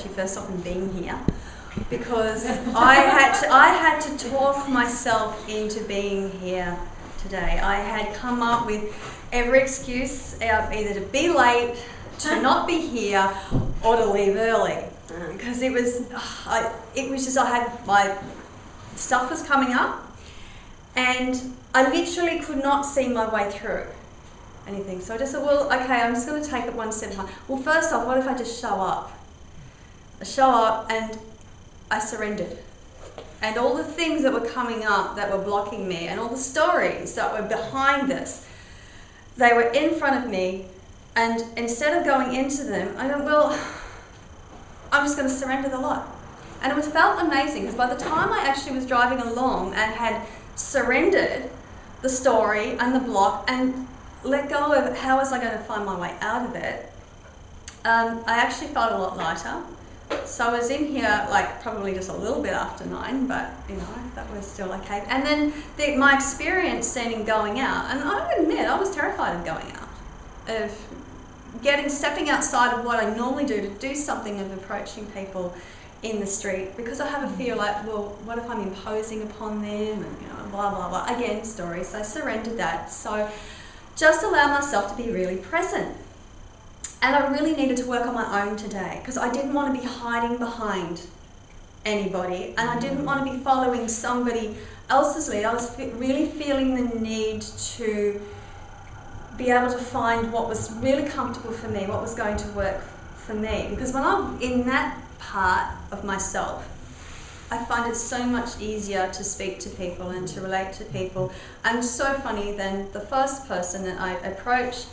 first off in being here, because I had to talk myself into being here today. I had come up with every excuse, either to be late, to not be here, or to leave early, because it was just I had my stuff was coming up, and I literally could not see my way through anything. So I just said, well, okay, I'm just going to take it one step behind. Well, first off, what if I just show up? I show up and I surrendered. And all the things that were coming up that were blocking me, and all the stories that were behind this, they were in front of me. And instead of going into them, I went, well, I'm just going to surrender the lot. And it felt amazing, because by the time I actually was driving along and had surrendered the story and the block and let go of how was I going to find my way out of it, I actually felt a lot lighter. So I was in here like probably just a little bit after 9, but you know, that was still okay. And then my experience then in going out, and I admit I was terrified of going out, of stepping outside of what I normally do something, of approaching people in the street, because I have a fear like, well, what if I'm imposing upon them, and you know, blah blah blah. Again, stories. So I surrendered that. So just allow myself to be really present. And I really needed to work on my own today, because I didn't want to be hiding behind anybody, and I didn't want to be following somebody else's lead. I was really feeling the need to be able to find what was really comfortable for me, what was going to work for me. Because when I'm in that part of myself, I find it so much easier to speak to people and to relate to people. And so funny, then the first person that I approach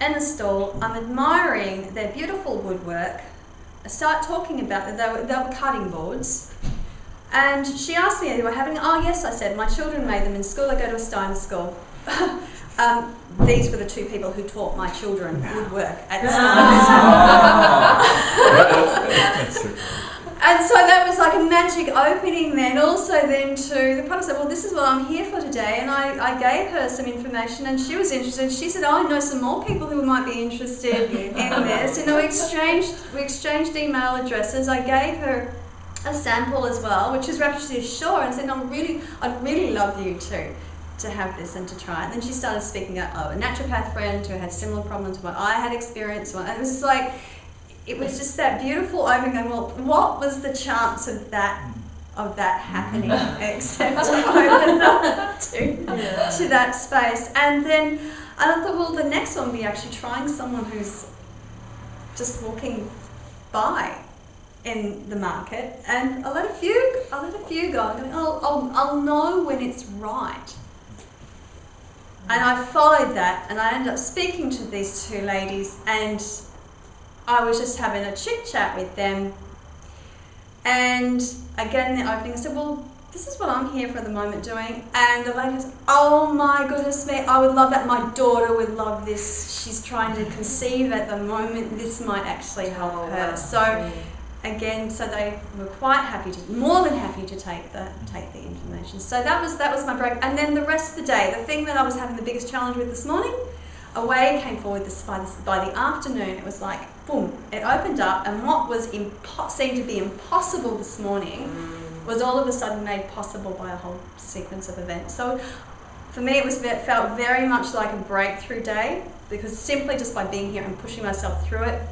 in the stall, I'm admiring their beautiful woodwork. I start talking about it. They were cutting boards. And she asked me, they were having, oh yes, I said, my children made them in school. I go to a Steiner school. These were the two people who taught my children woodwork at Steiner. And so that was like a magic opening then. Also then to the product said, well, this is what I'm here for today. And I gave her some information, and she was interested. She said, oh, I know some more people who might be interested in this. And we exchanged email addresses. I gave her a sample as well, which is rapturously sure, and said, no, I'd really love you to have this and to try it. And then she started speaking about a naturopath friend who had similar problems to what I had experienced. And it was just like, it was just that beautiful opening going, well, what was the chance of that happening, except to open up to that space. And then I thought, well, the next one would be actually trying someone who's just walking by in the market, and I let a few go. I'm going, I'll know when it's right. And I followed that, and I ended up speaking to these two ladies, and I was just having a chit chat with them. And again, the opening, I said, well, this is what I'm here for the moment doing. And the lady goes, oh my goodness me, I would love that. My daughter would love this. She's trying to conceive at the moment. This might actually help her. So again, so they were quite happy more than happy to take the information. So that was my break. And then the rest of the day, the thing that I was having the biggest challenge with this morning, a way came forward by the afternoon. It was like, boom, it opened up, and what was seemed to be impossible this morning was all of a sudden made possible by a whole sequence of events. So for me, it felt very much like a breakthrough day, because simply just by being here and pushing myself through it,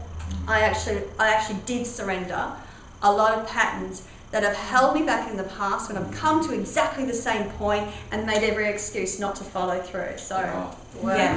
I actually did surrender a lot of patterns that have held me back in the past, when I've come to exactly the same point and made every excuse not to follow through. So, yeah.